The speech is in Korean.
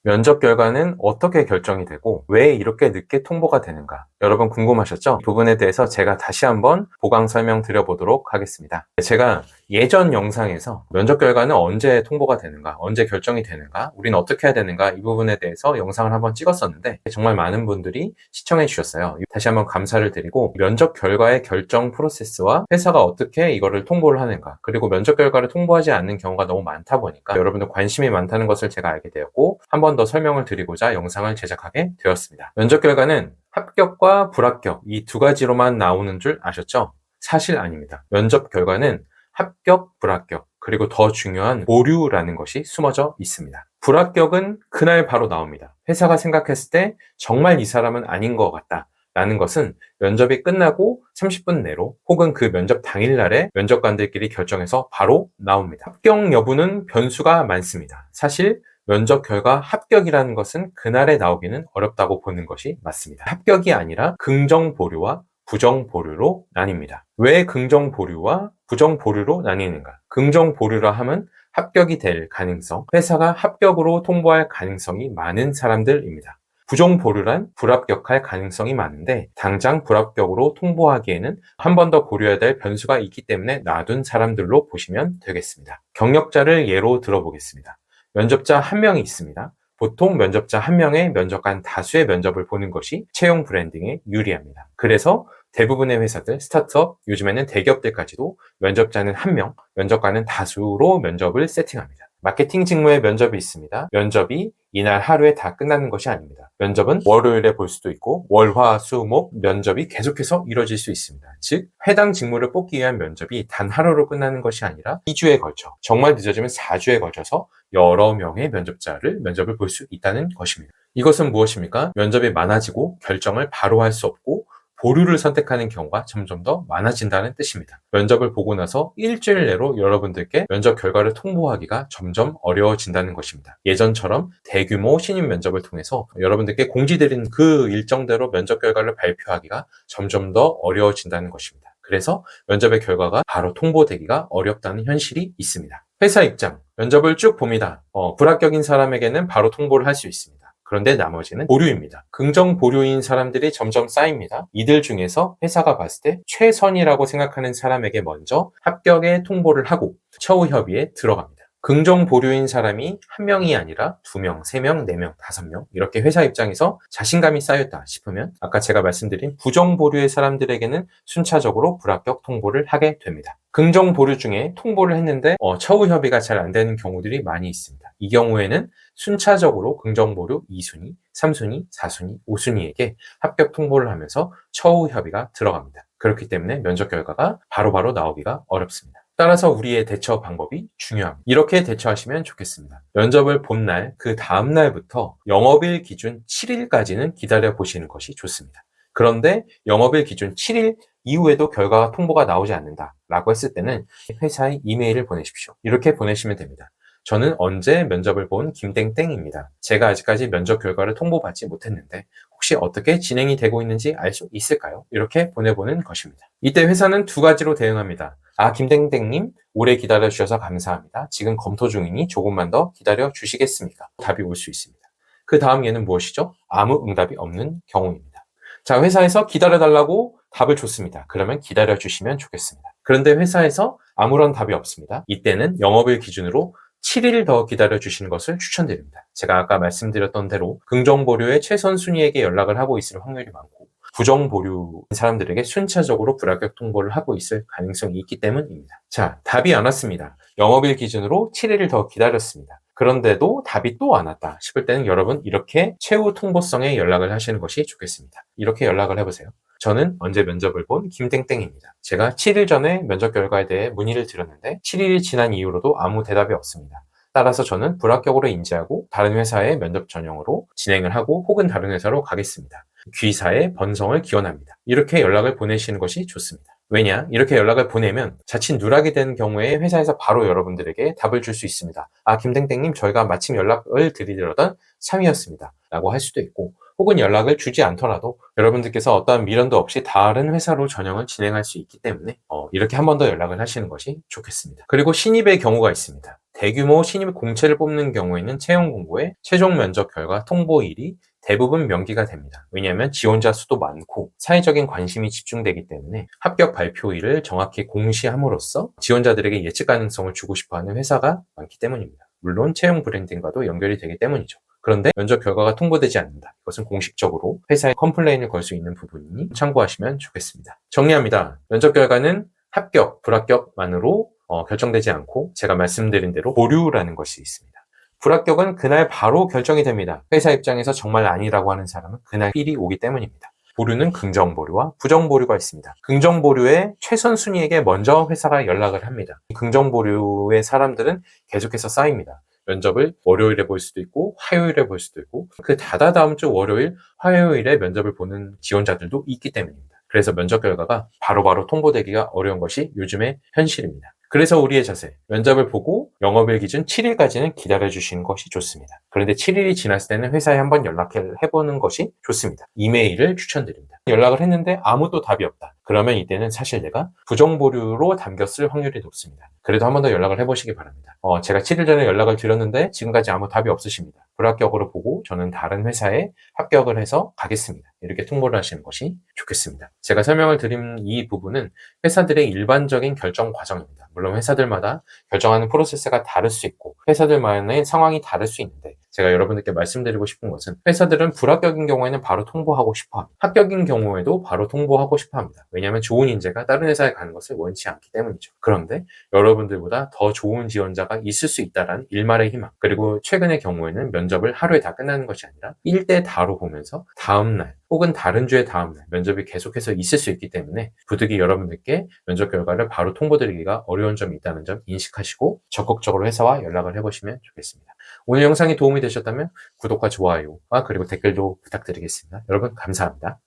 면접 결과는 어떻게 결정이 되고 왜 이렇게 늦게 통보가 되는가? 여러분 궁금하셨죠? 이 부분에 대해서 제가 다시 한번 보강 설명 드려보도록 하겠습니다. 제가 예전 영상에서 면접 결과는 언제 통보가 되는가? 언제 결정이 되는가? 우리는 어떻게 해야 되는가? 이 부분에 대해서 영상을 한번 찍었었는데 정말 많은 분들이 시청해 주셨어요. 다시 한번 감사를 드리고 면접 결과의 결정 프로세스와 회사가 어떻게 이거를 통보를 하는가? 그리고 면접 결과를 통보하지 않는 경우가 너무 많다 보니까 여러분들 관심이 많다는 것을 제가 알게 되었고 한 번 더 설명을 드리고자 영상을 제작하게 되었습니다. 면접 결과는 합격과 불합격 이 두 가지로만 나오는 줄 아셨죠? 사실 아닙니다. 면접 결과는 합격, 불합격, 그리고 더 중요한 보류라는 것이 숨어져 있습니다. 불합격은 그날 바로 나옵니다. 회사가 생각했을 때 정말 이 사람은 아닌 것 같다. 라는 것은 면접이 끝나고 30분 내로 혹은 그 면접 당일날에 면접관들끼리 결정해서 바로 나옵니다. 합격 여부는 변수가 많습니다. 사실 면접 결과 합격이라는 것은 그날에 나오기는 어렵다고 보는 것이 맞습니다. 합격이 아니라 긍정 보류와 부정 보류로 나뉩니다. 왜 긍정 보류와 부정 보류로 나뉘는가? 긍정 보류라 함은 합격이 될 가능성, 회사가 합격으로 통보할 가능성이 많은 사람들입니다. 부정 보류란 불합격할 가능성이 많은데 당장 불합격으로 통보하기에는 한 번 더 고려해야 될 변수가 있기 때문에 놔둔 사람들로 보시면 되겠습니다. 경력자를 예로 들어보겠습니다. 면접자 한 명이 있습니다. 보통 면접자 한 명의 면접관 다수의 면접을 보는 것이 채용 브랜딩에 유리합니다. 그래서 대부분의 회사들, 스타트업, 요즘에는 대기업들까지도 면접자는 한 명, 면접관은 다수로 면접을 세팅합니다. 마케팅 직무에 면접이 있습니다. 면접이 이날 하루에 다 끝나는 것이 아닙니다. 면접은 월요일에 볼 수도 있고 월, 화, 수, 목 면접이 계속해서 이루어질 수 있습니다. 즉 해당 직무를 뽑기 위한 면접이 단 하루로 끝나는 것이 아니라 2주에 걸쳐 정말 늦어지면 4주에 걸쳐서 여러 명의 면접을 볼 수 있다는 것입니다. 이것은 무엇입니까? 면접이 많아지고 결정을 바로 할 수 없고 보류를 선택하는 경우가 점점 더 많아진다는 뜻입니다. 면접을 보고 나서 일주일 내로 여러분들께 면접 결과를 통보하기가 점점 어려워진다는 것입니다. 예전처럼 대규모 신입 면접을 통해서 여러분들께 공지드린 그 일정대로 면접 결과를 발표하기가 점점 더 어려워진다는 것입니다. 그래서 면접의 결과가 바로 통보되기가 어렵다는 현실이 있습니다. 회사 입장, 면접을 쭉 봅니다. 불합격인 사람에게는 바로 통보를 할 수 있습니다. 그런데 나머지는 보류입니다. 긍정 보류인 사람들이 점점 쌓입니다. 이들 중에서 회사가 봤을 때 최선이라고 생각하는 사람에게 먼저 합격의 통보를 하고 처우 협의에 들어갑니다. 긍정 보류인 사람이 한 명이 아니라 두 명, 세 명, 네 명, 다섯 명 이렇게 회사 입장에서 자신감이 쌓였다 싶으면 아까 제가 말씀드린 부정 보류의 사람들에게는 순차적으로 불합격 통보를 하게 됩니다. 긍정 보류 중에 통보를 했는데 처우 협의가 잘 안 되는 경우들이 많이 있습니다. 이 경우에는 순차적으로 긍정 보류 2순위, 3순위, 4순위, 5순위에게 합격 통보를 하면서 처우 협의가 들어갑니다. 그렇기 때문에 면접 결과가 바로바로 나오기가 어렵습니다. 따라서 우리의 대처 방법이 중요합니다. 이렇게 대처하시면 좋겠습니다. 면접을 본 날, 그 다음 날부터 영업일 기준 7일까지는 기다려 보시는 것이 좋습니다. 그런데 영업일 기준 7일 이후에도 결과가 통보가 나오지 않는다 라고 했을 때는 회사에 이메일을 보내십시오. 이렇게 보내시면 됩니다. 저는 언제 면접을 본 김땡땡입니다. 제가 아직까지 면접 결과를 통보받지 못했는데 혹시 어떻게 진행이 되고 있는지 알 수 있을까요? 이렇게 보내보는 것입니다. 이때 회사는 두 가지로 대응합니다. 김땡땡님, 오래 기다려주셔서 감사합니다. 지금 검토 중이니 조금만 더 기다려 주시겠습니까? 답이 올 수 있습니다. 그 다음 예는 무엇이죠? 아무 응답이 없는 경우입니다. 자, 회사에서 기다려달라고 답을 줬습니다. 그러면 기다려주시면 좋겠습니다. 그런데 회사에서 아무런 답이 없습니다. 이때는 영업일 기준으로 7일 더 기다려주시는 것을 추천드립니다. 제가 아까 말씀드렸던 대로 긍정보류의 최선 순위에게 연락을 하고 있을 확률이 많고 부정보류 사람들에게 순차적으로 불합격 통보를 하고 있을 가능성이 있기 때문입니다. 자, 답이 안 왔습니다. 영업일 기준으로 7일을 더 기다렸습니다. 그런데도 답이 또 안 왔다 싶을 때는 여러분 이렇게 최후 통보성에 연락을 하시는 것이 좋겠습니다. 이렇게 연락을 해보세요. 저는 언제 면접을 본 김땡땡입니다. 제가 7일 전에 면접 결과에 대해 문의를 드렸는데 7일이 지난 이후로도 아무 대답이 없습니다. 따라서 저는 불합격으로 인지하고 다른 회사의 면접 전형으로 진행을 하고 혹은 다른 회사로 가겠습니다. 귀사의 번성을 기원합니다. 이렇게 연락을 보내시는 것이 좋습니다. 왜냐? 이렇게 연락을 보내면 자칫 누락이 된 경우에 회사에서 바로 여러분들에게 답을 줄 수 있습니다. 김땡땡님 저희가 마침 연락을 드리려던 참이었습니다. 라고 할 수도 있고 혹은 연락을 주지 않더라도 여러분들께서 어떠한 미련도 없이 다른 회사로 전형을 진행할 수 있기 때문에 이렇게 한 번 더 연락을 하시는 것이 좋겠습니다. 그리고 신입의 경우가 있습니다. 대규모 신입 공채를 뽑는 경우에는 채용 공고에 최종 면접 결과 통보일이 대부분 명기가 됩니다. 왜냐하면 지원자 수도 많고 사회적인 관심이 집중되기 때문에 합격 발표일을 정확히 공시함으로써 지원자들에게 예측 가능성을 주고 싶어하는 회사가 많기 때문입니다. 물론 채용 브랜딩과도 연결이 되기 때문이죠. 그런데 면접 결과가 통보되지 않는다. 이것은 공식적으로 회사에 컴플레인을 걸 수 있는 부분이니 참고하시면 좋겠습니다. 정리합니다. 면접 결과는 합격, 불합격만으로 결정되지 않고 제가 말씀드린 대로 보류라는 것이 있습니다. 불합격은 그날 바로 결정이 됩니다. 회사 입장에서 정말 아니라고 하는 사람은 그날 필이 오기 때문입니다. 보류는 긍정 보류와 부정 보류가 있습니다. 긍정 보류의 최선 순위에게 먼저 회사가 연락을 합니다. 긍정 보류의 사람들은 계속해서 쌓입니다. 면접을 월요일에 볼 수도 있고 화요일에 볼 수도 있고 그 다다음 주 월요일, 화요일에 면접을 보는 지원자들도 있기 때문입니다. 그래서 면접 결과가 바로바로 통보되기가 어려운 것이 요즘의 현실입니다. 그래서 우리의 자세, 면접을 보고 영업일 기준 7일까지는 기다려주시는 것이 좋습니다. 그런데 7일이 지났을 때는 회사에 한번 연락해보는 것이 좋습니다. 이메일을 추천드립니다. 연락을 했는데 아무도 답이 없다. 그러면 이때는 사실 내가 부정보류로 담겼을 확률이 높습니다. 그래도 한 번 더 연락을 해보시기 바랍니다. 제가 7일 전에 연락을 드렸는데 지금까지 아무 답이 없으십니다. 불합격으로 보고 저는 다른 회사에 합격을 해서 가겠습니다. 이렇게 통보를 하시는 것이 좋겠습니다. 제가 설명을 드린 이 부분은 회사들의 일반적인 결정 과정입니다. 물론 회사들마다 결정하는 프로세스가 다를 수 있고 회사들만의 상황이 다를 수 있는데 제가 여러분들께 말씀드리고 싶은 것은 회사들은 불합격인 경우에는 바로 통보하고 싶어합니다. 합격인 경우에도 바로 통보하고 싶어합니다. 왜냐하면 좋은 인재가 다른 회사에 가는 것을 원치 않기 때문이죠. 그런데 여러분들보다 더 좋은 지원자가 있을 수 있다는 일말의 희망, 그리고 최근의 경우에는 면접을 하루에 다 끝나는 것이 아니라 1대 다로 보면서 다음날 혹은 다른 주의 다음날 면접이 계속해서 있을 수 있기 때문에 부득이 여러분들께 면접 결과를 바로 통보드리기가 어려운 점이 있다는 점 인식하시고 적극적으로 회사와 연락을 해보시면 좋겠습니다. 오늘 영상이 도움이 되셨다면 구독과 좋아요와 그리고 댓글도 부탁드리겠습니다. 여러분 감사합니다.